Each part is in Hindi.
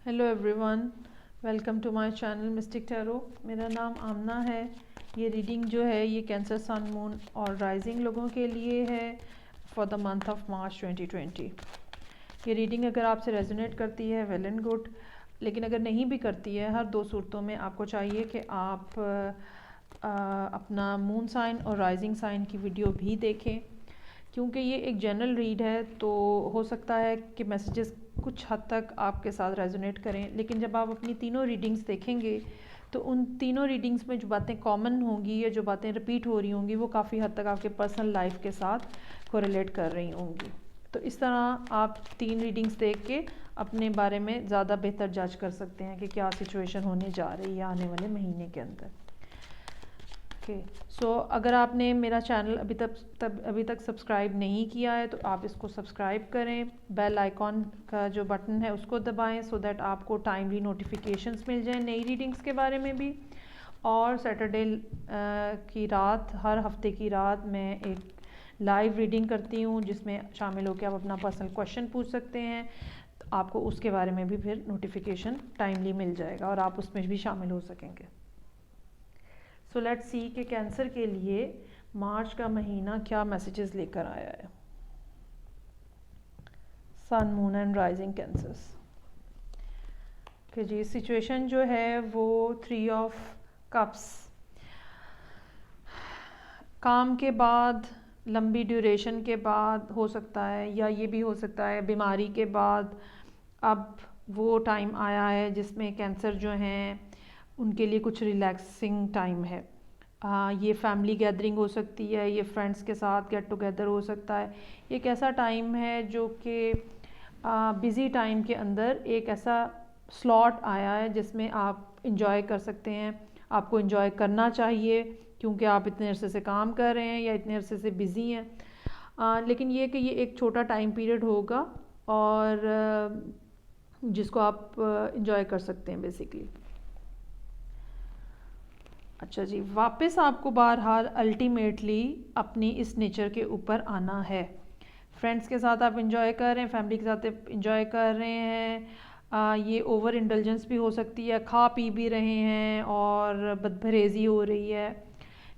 Hello everyone, welcome to my channel mystic tarot. मेरा नाम आमना है। ये रीडिंग जो है ये कैंसर, सन, मून और राइजिंग लोगों के लिए है for the month of March 2020। ये रीडिंग अगर आपसे रेजोनेट करती है वेल एंड गुड, लेकिन अगर नहीं भी करती है, हर दो सूरतों में आपको चाहिए कि आप अपना मून साइन और राइजिंग साइन की वीडियो भी देखें, क्योंकि ये एक जनरल रीड है। तो हो सकता है कि मैसेजेस कुछ हद तक आपके साथ रेजोनेट करें, लेकिन जब आप अपनी तीनों रीडिंग्स देखेंगे तो उन तीनों रीडिंग्स में जो बातें कॉमन होंगी या जो बातें रिपीट हो रही होंगी वो काफ़ी हद तक आपके पर्सनल लाइफ के साथ कोरिलेट कर रही होंगी। तो इस तरह आप तीन रीडिंग्स देख के अपने बारे में ज़्यादा बेहतर जज कर सकते हैं कि क्या सिचुएशन होने जा रही है आने वाले महीने के अंदर। ओके, सो अगर आपने मेरा चैनल अभी तक सब्सक्राइब नहीं किया है तो आप इसको सब्सक्राइब करें। बेल आइकॉन का जो बटन है उसको दबाएं सो दैट आपको टाइमली नोटिफिकेशंस मिल जाएं नई रीडिंग्स के बारे में भी। और सैटरडे की रात, हर हफ्ते की रात मैं एक लाइव रीडिंग करती हूँ जिसमें शामिल होकर आप अपना पर्सनल क्वेश्चन पूछ सकते हैं। तो आपको उसके बारे में भी फिर नोटिफिकेशन टाइमली मिल जाएगा और आप उसमें भी शामिल हो सकेंगे। सो लेट्स सी कि कैंसर के लिए मार्च का महीना क्या मैसेजेस लेकर आया है। सन, मून एंड राइजिंग कैंसर्स कि जी सिचुएशन जो है वो 3 ऑफ कप्स, काम के बाद, लंबी ड्यूरेशन के बाद हो सकता है, या ये भी हो सकता है बीमारी के बाद अब वो टाइम आया है जिसमें कैंसर जो हैं उनके लिए कुछ रिलैक्सिंग टाइम है। ये फैमिली गैदरिंग हो सकती है, ये फ्रेंड्स के साथ गेट टुगेदर हो सकता है। एक ऐसा टाइम है जो कि बिज़ी टाइम के अंदर एक ऐसा स्लॉट आया है जिसमें आप इंजॉय कर सकते हैं। आपको इंजॉय करना चाहिए क्योंकि आप इतने अरसे से काम कर रहे हैं या इतने अरसे से बिज़ी हैं। लेकिन ये कि ये एक छोटा टाइम पीरियड होगा और जिसको आप इंजॉय कर सकते हैं बेसिकली। अच्छा जी, वापस आपको बहरहाल अल्टीमेटली अपनी इस नेचर के ऊपर आना है। फ्रेंड्स के साथ आप इंजॉय कर रहे हैं, फैमिली के साथ इंजॉय कर रहे हैं। ये ओवर इंडल्जेंस भी हो सकती है, खा पी भी रहे हैं और बदपरहेज़ी हो रही है,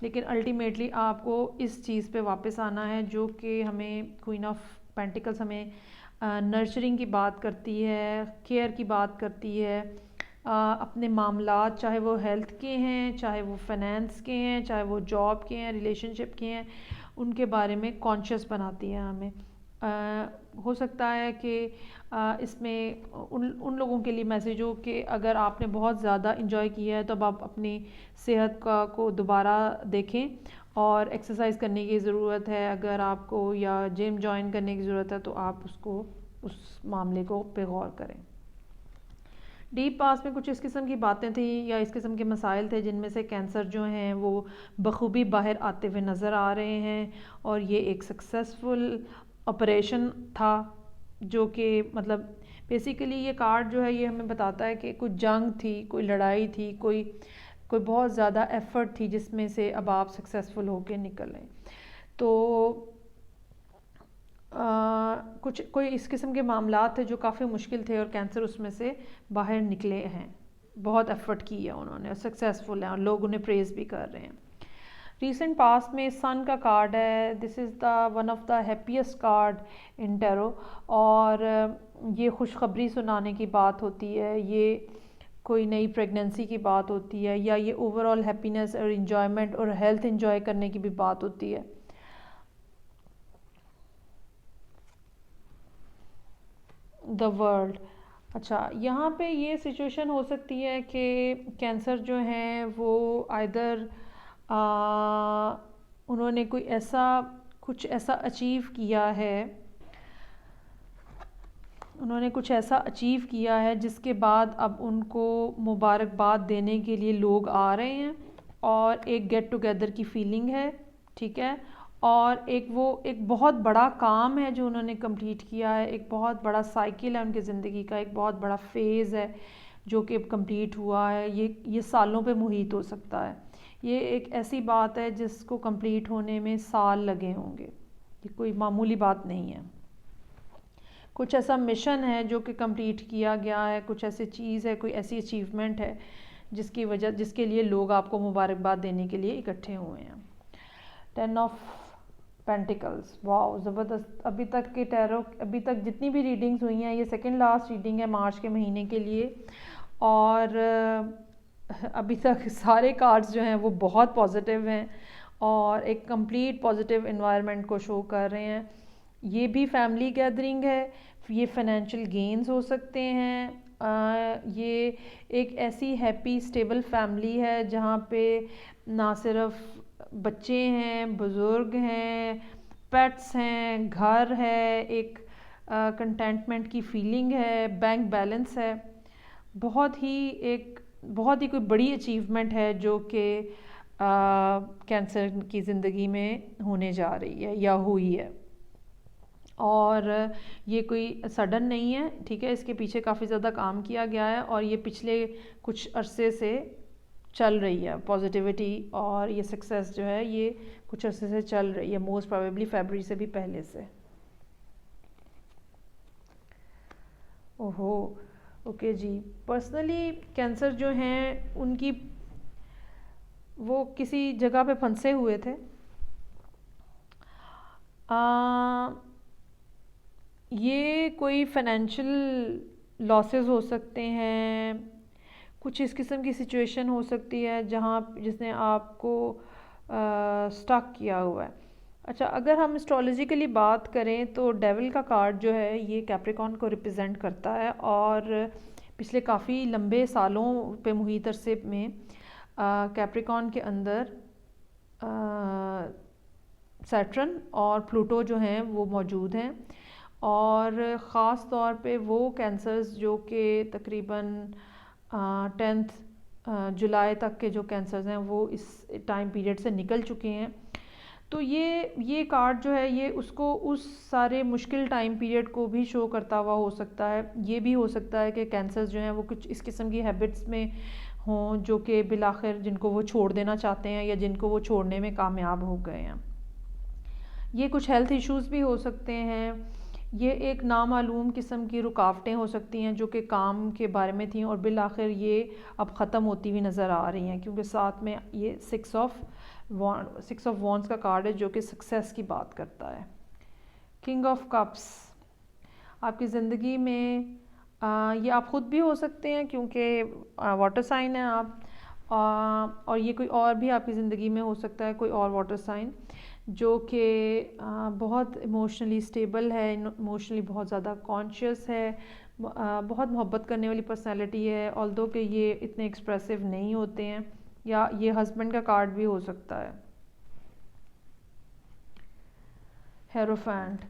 लेकिन अल्टीमेटली आपको इस चीज़ पे वापस आना है जो कि हमें क्वीन ऑफ पेंटिकल्स हमें नर्चरिंग की बात करती है, केयर की बात करती है। अपने मामलात, चाहे वो हेल्थ के हैं, चाहे वो फाइनेंस के हैं, चाहे वो जॉब के हैं, रिलेशनशिप के हैं, उनके बारे में कॉन्शियस बनाती है हमें। हो सकता है कि इसमें उन लोगों के लिए मैसेज हो कि अगर आपने बहुत ज़्यादा इंजॉय किया है तो अब आप अपनी सेहत को दोबारा देखें और एक्सरसाइज करने की ज़रूरत है। अगर आपको या जिम ज्वाइन करने की ज़रूरत है तो आप उस मामले को पे गौर करें। डीप पास में कुछ इस किस्म की बातें थी या इस किस्म के मसाइल थे जिनमें से कैंसर जो हैं वो बखूबी बाहर आते हुए नज़र आ रहे हैं। और ये एक सक्सेसफुल ऑपरेशन था जो कि मतलब बेसिकली ये कार्ड जो है ये हमें बताता है कि कुछ जंग थी, कोई लड़ाई थी, कोई बहुत ज़्यादा एफ़र्ट थी जिसमें से अब आप सक्सेसफुल होकर निकलें। तो कुछ कोई इस किस्म के मामलात थे जो काफ़ी मुश्किल थे और कैंसर उसमें से बाहर निकले हैं। बहुत एफ़र्ट की है उन्होंने और सक्सेसफुल हैं और लोग उन्हें प्रेज़ भी कर रहे हैं। रीसेंट पास्ट में सन का कार्ड है। This is the one of the happiest card in tarot और ये खुशखबरी सुनाने की बात होती है, ये कोई नई प्रेगनेंसी की बात होती है, या ये ओवरऑल हैप्पीनेस और इन्जॉयमेंट और हेल्थ इन्जॉय करने की भी बात होती है। द वर्ल्ड, अच्छा यहाँ पे ये सिचुएशन हो सकती है कि कैंसर जो हैं वो आइदर उन्होंने कुछ ऐसा अचीव किया है, उन्होंने कुछ ऐसा अचीव किया है जिसके बाद अब उनको मुबारकबाद देने के लिए लोग आ रहे हैं और एक गेट टुगेदर की फीलिंग है, ठीक है। और एक बहुत बड़ा काम है जो उन्होंने कंप्लीट किया है, एक बहुत बड़ा साइकिल है उनकी ज़िंदगी का, एक बहुत बड़ा फेज़ है जो कि अब कंप्लीट हुआ है। ये सालों पे मुहित हो सकता है। ये एक ऐसी बात है जिसको कंप्लीट होने में साल लगे होंगे, ये कोई मामूली बात नहीं है। कुछ ऐसा मिशन है जो कि कंप्लीट किया गया है, कुछ ऐसी चीज़ है, कोई ऐसी अचीवमेंट है जिसके लिए लोग आपको मुबारकबाद देने के लिए इकट्ठे हुए हैं। 10 ऑफ पेंटिकल्स, वाओ ज़बरदस्त। अभी तक जितनी भी रीडिंग्स हुई हैं, ये सेकंड लास्ट रीडिंग है मार्च के महीने के लिए, और अभी तक सारे कार्ड्स जो हैं वो बहुत पॉजिटिव हैं और एक कंप्लीट पॉजिटिव इन्वायरमेंट को शो कर रहे हैं। ये भी फैमिली गैदरिंग है, ये फाइनेंशियल गेन्स हो सकते हैं, ये एक ऐसी हैप्पी स्टेबल फैमिली है जहाँ पे ना सिर्फ बच्चे हैं, बुज़ुर्ग हैं, पेट्स हैं, घर है, एक कंटेंटमेंट की फीलिंग है, बैंक बैलेंस है। बहुत ही कोई बड़ी अचीवमेंट है जो कि कैंसर की ज़िंदगी में होने जा रही है या हुई है, और ये कोई सडन नहीं है, ठीक है। इसके पीछे काफ़ी ज़्यादा काम किया गया है और ये पिछले कुछ अरसे से चल रही है पॉजिटिविटी, और ये सक्सेस जो है ये कुछ अरसे से चल रही है, मोस्ट प्रोबेबली फरवरी से भी पहले से। ओहो, ओके जी। पर्सनली कैंसर जो हैं उनकी वो किसी जगह पे फंसे हुए थे, ये कोई फाइनेंशियल लॉसेस हो सकते हैं, कुछ इस किस्म की सिचुएशन हो सकती है जहाँ जिसने आपको स्टक किया हुआ है। अच्छा, अगर हम एस्ट्रोलॉजिकली बात करें तो डेविल का कार्ड जो है ये कैप्रिकॉर्न को रिप्रेजेंट करता है, और पिछले काफ़ी लंबे सालों पे मुहित अरसे में कैप्रिकॉर्न के अंदर सैटर्न और प्लूटो जो हैं वो मौजूद हैं, और ख़ास तौर पे वो कैंसर्स जो कि तकरीबन 10 जुलाई तक के जो कैंसर्स हैं वो इस टाइम पीरियड से निकल चुके हैं। तो ये कार्ड जो है ये उसको उस सारे मुश्किल टाइम पीरियड को भी शो करता हुआ हो सकता है। ये भी हो सकता है कि कैंसर्स जो हैं वो कुछ इस किस्म की हैबिट्स में हों जो कि बिलाखिर जिनको वो छोड़ देना चाहते हैं या जिनको वो छोड़ने में कामयाब हो गए हैं। ये कुछ हेल्थ इश्यूज़ भी हो सकते हैं, ये एक नामालूम किस्म की रुकावटें हो सकती हैं जो कि काम के बारे में थी और बिलाखिर ये अब ख़त्म होती हुई नज़र आ रही हैं, क्योंकि साथ में ये 6 ऑफ वॉन्ड्स का कार्ड है जो कि सक्सेस की बात करता है। किंग ऑफ कप्स, आपकी ज़िंदगी में ये आप ख़ुद भी हो सकते हैं क्योंकि वाटर साइन है आप, और ये कोई और भी आपकी ज़िंदगी में हो सकता है, कोई और वाटर साइन जो कि बहुत इमोशनली स्टेबल है, इमोशनली बहुत ज़्यादा कॉन्शियस है, बहुत मोहब्बत करने वाली पर्सनैलिटी है, ऑल्दो कि ये इतने एक्सप्रेसिव नहीं होते हैं, या ये हस्बैंड का कार्ड भी हो सकता है। हेरोफेंट,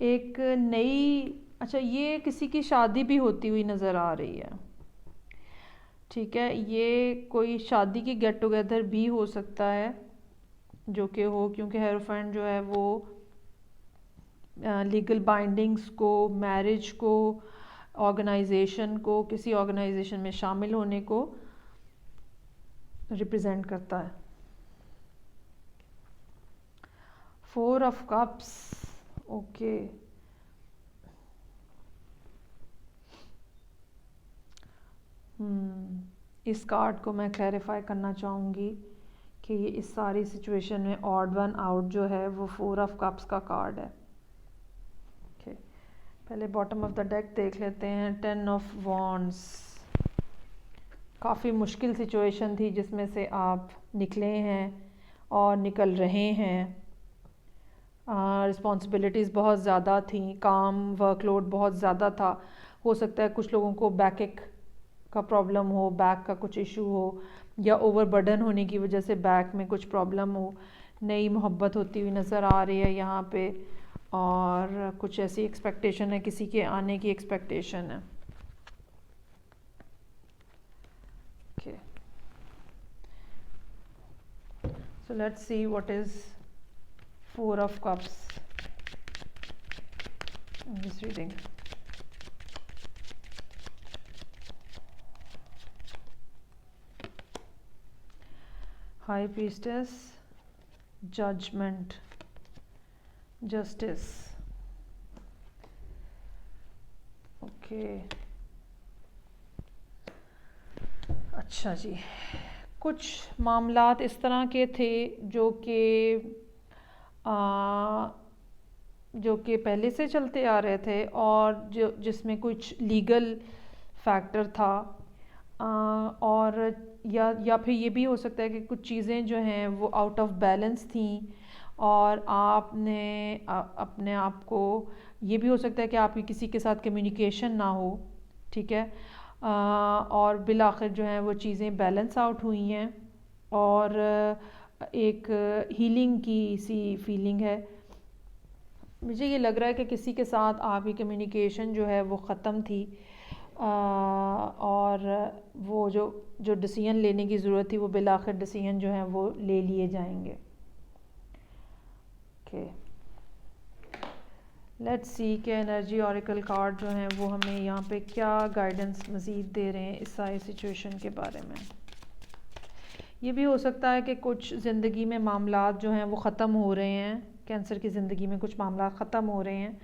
एक नई, अच्छा ये किसी की शादी भी होती हुई नज़र आ रही है, ठीक है। ये कोई शादी की गेट टुगेदर भी हो सकता है जो कि हो, क्योंकि हेरोफेंट जो है वो लीगल बाइंडिंग्स को, मैरिज को, ऑर्गेनाइजेशन को, किसी ऑर्गेनाइजेशन में शामिल होने को रिप्रेजेंट करता है। 4 ऑफ कप्स, ओके। इस कार्ड को मैं क्लैरिफाई करना चाहूँगी कि ये इस सारी सिचुएशन में ऑड वन आउट जो है वो 4 ऑफ कप्स का कार्ड है। ओके, पहले बॉटम ऑफ द डेक देख लेते हैं। 10 ऑफ वॉन्ड्स, काफ़ी मुश्किल सिचुएशन थी जिसमें से आप निकले हैं और निकल रहे हैं। रिस्पॉन्सिबिलिटीज़ बहुत ज़्यादा थी, काम वर्कलोड बहुत ज़्यादा था। हो सकता है कुछ लोगों को बैक का प्रॉब्लम हो, बैक का कुछ इशू हो, या ओवरबर्डन होने की वजह से बैक में कुछ प्रॉब्लम हो। नई मोहब्बत होती हुई नज़र आ रही है यहाँ पे, और कुछ ऐसी एक्सपेक्टेशन है, किसी के आने की एक्सपेक्टेशन है। Okay, so let's see what is 4 of cups in this reading. High Priestess, Judgment, Justice, okay, अच्छा जी। कुछ मामलात इस तरह के थे जो कि पहले से चलते आ रहे थे और जिसमें कुछ लीगल फैक्टर था, और या फिर ये भी हो सकता है कि कुछ चीज़ें जो हैं वो आउट ऑफ बैलेंस थी, और आपने अपने आप को, ये भी हो सकता है कि आपकी किसी के साथ कम्युनिकेशन ना हो, ठीक है, और बिल आखिर जो है वो चीज़ें बैलेंस आउट हुई हैं, और एक हीलिंग की सी फीलिंग है। मुझे ये लग रहा है कि किसी के साथ आपकी कम्युनिकेशन जो है वो ख़त्म थी, और वो जो डिसीजन लेने की ज़रूरत थी वो बिल आखिर डिसीजन जो है वो ले लिए जाएंगे। ओके, लेट्स सी कि एनर्जी ऑरेकल कार्ड जो हैं वो हमें यहाँ पे क्या गाइडेंस मज़ीद दे रहे हैं इस सारी सिचुएशन के बारे में। ये भी हो सकता है कि कुछ ज़िंदगी में मामलात जो हैं वो ख़त्म हो रहे हैं, कैंसर की ज़िंदगी में कुछ मामलात ख़त्म हो रहे हैं,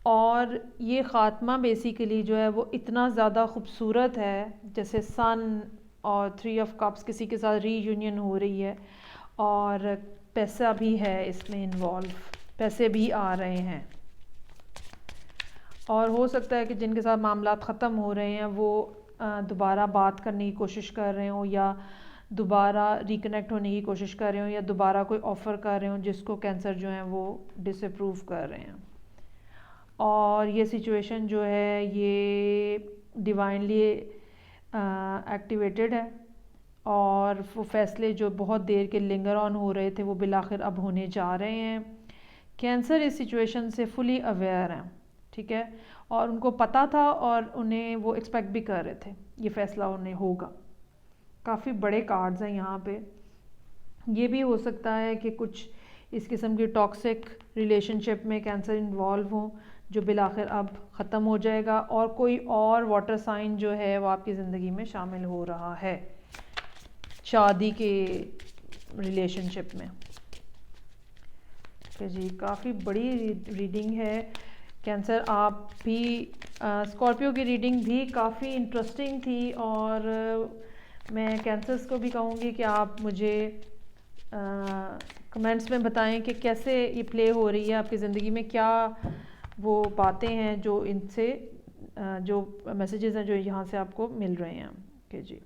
और ये ख़ात्मा बेसिकली जो है वो इतना ज़्यादा ख़ूबसूरत है, जैसे सन और 3 ऑफ कप्स, किसी के साथ रीयूनियन हो रही है, और पैसा भी है इसमें इन्वॉल्व, पैसे भी आ रहे हैं, और हो सकता है कि जिनके साथ मामलात ख़त्म हो रहे हैं वो दोबारा बात करने की कोशिश कर रहे हो, या दोबारा रिकनेक्ट होने की कोशिश कर रहे हो, या दोबारा कोई ऑफ़र कर रहे हो जिसको कैंसर जो है वो डिसअप्रूव कर रहे हैं। और ये सिचुएशन जो है ये डिवाइनली एक्टिवेटेड है, और वो फैसले जो बहुत देर के लिंगर ऑन हो रहे थे वो बिलाखिर अब होने जा रहे हैं। कैंसर इस सिचुएशन से फुली अवेयर हैं, ठीक है, और उनको पता था और उन्हें वो एक्सपेक्ट भी कर रहे थे ये फ़ैसला उन्हें होगा। काफ़ी बड़े कार्ड्स हैं यहाँ पे। ये भी हो सकता है कि कुछ इस किस्म की टॉक्सिक रिलेशनशिप में कैंसर इन्वॉल्व हों, जो बिलाखिर अब ख़त्म हो जाएगा, और कोई और वाटर साइन जो है वो आपकी ज़िंदगी में शामिल हो रहा है शादी के रिलेशनशिप में। ओके जी, काफ़ी बड़ी रीडिंग है कैंसर। आप भी स्कॉर्पियो की रीडिंग भी काफ़ी इंटरेस्टिंग थी, और मैं कैंसर्स को भी कहूँगी कि आप मुझे कमेंट्स में बताएं कि कैसे ये प्ले हो रही है आपकी ज़िंदगी में, क्या वो बातें हैं जो इनसे जो मैसेजेस हैं जो यहाँ से आपको मिल रहे हैं। ओके जी,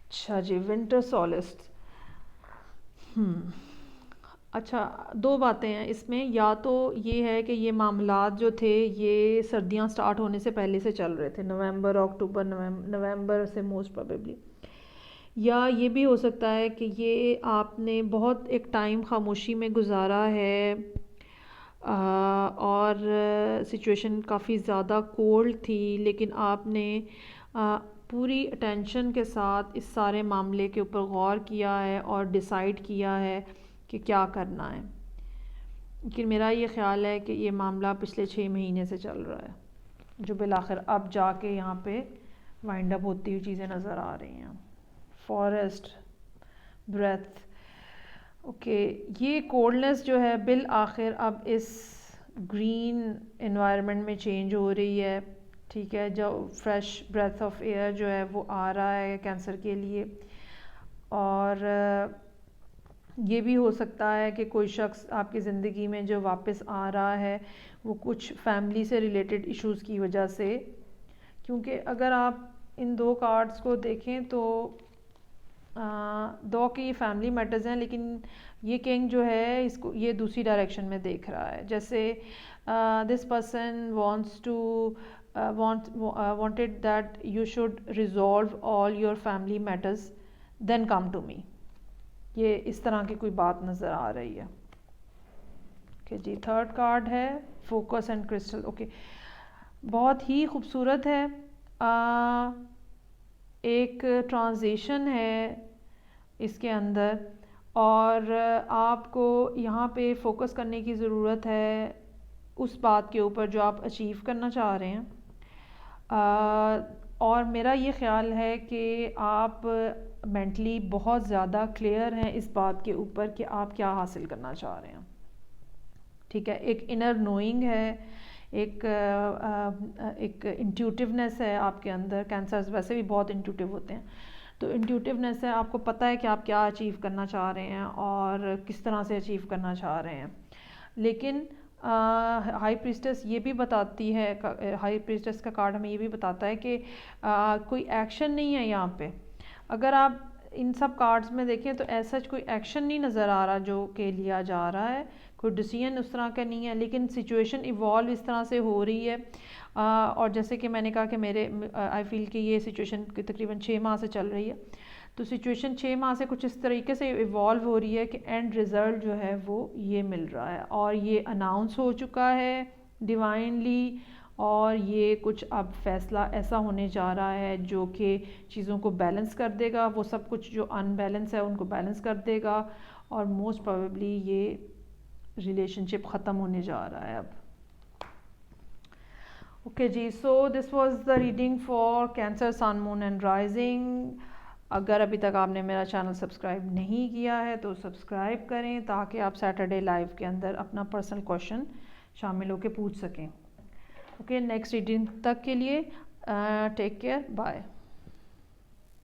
अच्छा जी, विंटर सोलिस्ट। अच्छा, दो बातें हैं इसमें। या तो ये है कि ये मामलात जो थे ये सर्दियाँ स्टार्ट होने से पहले से चल रहे थे, नवंबर अक्टूबर नवंबर से मोस्ट प्रोबेबली। या ये भी हो सकता है कि ये आपने बहुत एक टाइम खामोशी में गुजारा है, और सिचुएशन काफ़ी ज़्यादा कोल्ड थी, लेकिन आपने पूरी अटेंशन के साथ इस सारे मामले के ऊपर गौर किया है और डिसाइड किया है कि क्या करना है। लेकिन मेरा ये ख़्याल है कि ये मामला पिछले 6 महीने से चल रहा है, जो बिलाखिर अब जाके यहाँ पे वाइंड अप होती हुई चीज़ें नज़र आ रही हैं। फॉरेस्ट, ब्रेथ, ओके, ये कोल्डनेस जो है बिल आखिर अब इस ग्रीन एनवायरनमेंट में चेंज हो रही है, ठीक है, जो फ्रेश ब्रेथ ऑफ एयर जो है वो आ रहा है कैंसर के लिए। और ये भी हो सकता है कि कोई शख्स आपकी ज़िंदगी में जो वापस आ रहा है वो कुछ फैमिली से रिलेटेड इश्यूज़ की वजह से, क्योंकि अगर आप इन दो कार्ड्स को देखें तो दो की फैमिली मैटर्स हैं, लेकिन ये किंग जो है इसको ये दूसरी डायरेक्शन में देख रहा है, जैसे this person wants to wanted that you should resolve all your family matters then come to me। ये इस तरह की कोई बात नज़र आ रही है। ओके जी, थर्ड कार्ड है फोकस एंड क्रिस्टल। ओके, बहुत ही खूबसूरत है। एक ट्रांजिशन है इसके अंदर, और आपको यहाँ पे फोकस करने की ज़रूरत है उस बात के ऊपर जो आप अचीव करना चाह रहे हैं। और मेरा ये ख़्याल है कि आप मेंटली बहुत ज़्यादा क्लियर हैं इस बात के ऊपर कि आप क्या हासिल करना चाह रहे हैं, ठीक है। एक इनर नोइंग है, एक इंट्यूटिवनेस है आपके अंदर। कैंसर्स वैसे भी बहुत इंट्यूटिव होते हैं, तो इंट्यूटिवनेस है, आपको पता है कि आप क्या अचीव करना चाह रहे हैं और किस तरह से अचीव करना चाह रहे हैं। लेकिन हाई प्रीस्टेस ये भी बताती है, हाई प्रीस्टेस का कार्ड हमें ये भी बताता है कि कोई एक्शन नहीं है यहाँ पे। अगर आप इन सब कार्ड्स में देखें तो ऐसा कोई एक्शन नहीं नज़र आ रहा जो कि लिया जा रहा है, कोई डिसीजन उस तरह का नहीं है, लेकिन सिचुएशन इवॉल्व इस तरह से हो रही है। और जैसे कि मैंने कहा कि मेरे आई फील कि ये सिचुएशन तकरीबन 6 माह से चल रही है, तो सिचुएशन 6 माह से कुछ इस तरीके से इवॉल्व हो रही है कि एंड रिज़ल्ट जो है वो ये मिल रहा है और ये अनाउंस हो चुका है डिवाइनली। और ये कुछ अब फैसला ऐसा होने जा रहा है जो कि चीज़ों को बैलेंस कर देगा, वो सब कुछ जो अनबैलेंस है उनको बैलेंस कर देगा, और मोस्ट प्रोबेबली ये रिलेशनशिप ख़त्म होने जा रहा है अब। ओके जी, so this was the reading for cancer sun moon and rising. अगर अभी तक आपने मेरा चैनल सब्सक्राइब नहीं किया है तो सब्सक्राइब करें ताकि आप सैटरडे लाइव के अंदर अपना पर्सनल क्वेश्चन शामिल होकर पूछ सकें। ओके, नेक्स्ट रीडिंग तक के लिए टेक केयर, बाय।